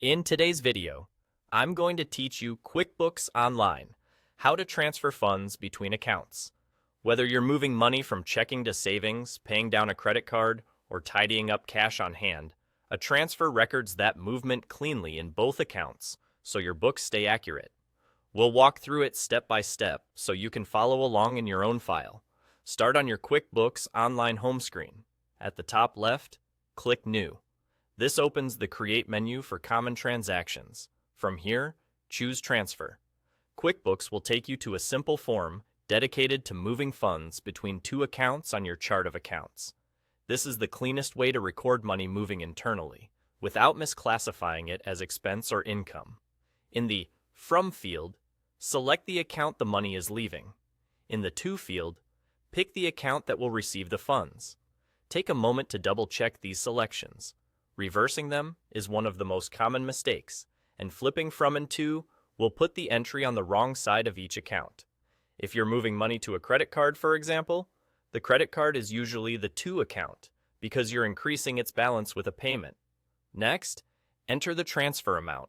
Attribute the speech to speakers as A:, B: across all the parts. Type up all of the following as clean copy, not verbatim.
A: In today's video, I'm going to teach you QuickBooks Online, how to transfer funds between accounts. Whether you're moving money from checking to savings, paying down a credit card, or tidying up cash on hand, a transfer records that movement cleanly in both accounts so your books stay accurate. We'll walk through it step by step so you can follow along in your own file. Start on your QuickBooks Online home screen. At the top left, click New. This opens the Create menu for common transactions. From here, choose Transfer. QuickBooks will take you to a simple form dedicated to moving funds between two accounts on your chart of accounts. This is the cleanest way to record money moving internally, without misclassifying it as expense or income. In the From field, select the account the money is leaving. In the To field, pick the account that will receive the funds. Take a moment to double-check these selections. Reversing them is one of the most common mistakes, and flipping from and to will put the entry on the wrong side of each account. If you're moving money to a credit card, for example, the credit card is usually the To account because you're increasing its balance with a payment. Next, enter the transfer amount.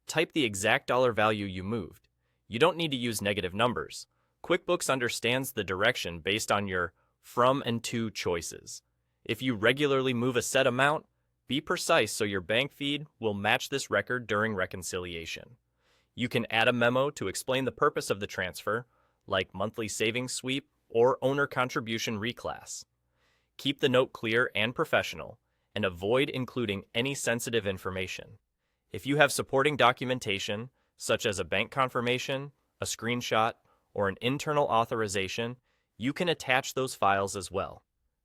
A: Type the exact dollar value you moved. You don't need to use negative numbers. QuickBooks understands the direction based on your From and To choices. If you regularly move a set amount, be precise so your bank feed will match this record during reconciliation. You can add a memo to explain the purpose of the transfer, like monthly savings sweep or owner contribution reclass. Keep the note clear and professional, and avoid including any sensitive information. If you have supporting documentation, such as a bank confirmation, a screenshot, or an internal authorization, you can attach those files as well.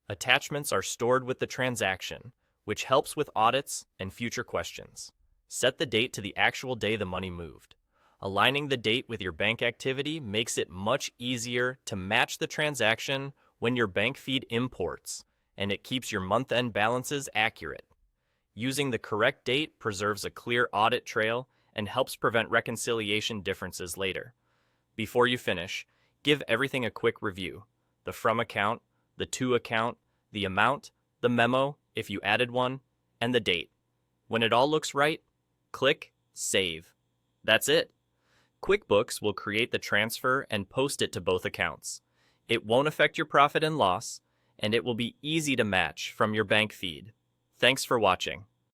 A: Attachments are stored with the transaction, which helps with audits and future questions. Set the date to the actual day the money moved. Aligning the date with your bank activity makes it much easier to match the transaction when your bank feed imports, and it keeps your month-end balances accurate. Using the correct date preserves a clear audit trail and helps prevent reconciliation differences later. Before you finish, give everything a quick review: the From account, the To account, the amount, the memo, if you added one, and the date. When it all looks right, click Save. That's it. QuickBooks will create the transfer and post it to both accounts. It won't affect your profit and loss, and it will be easy to match from your bank feed. Thanks for watching.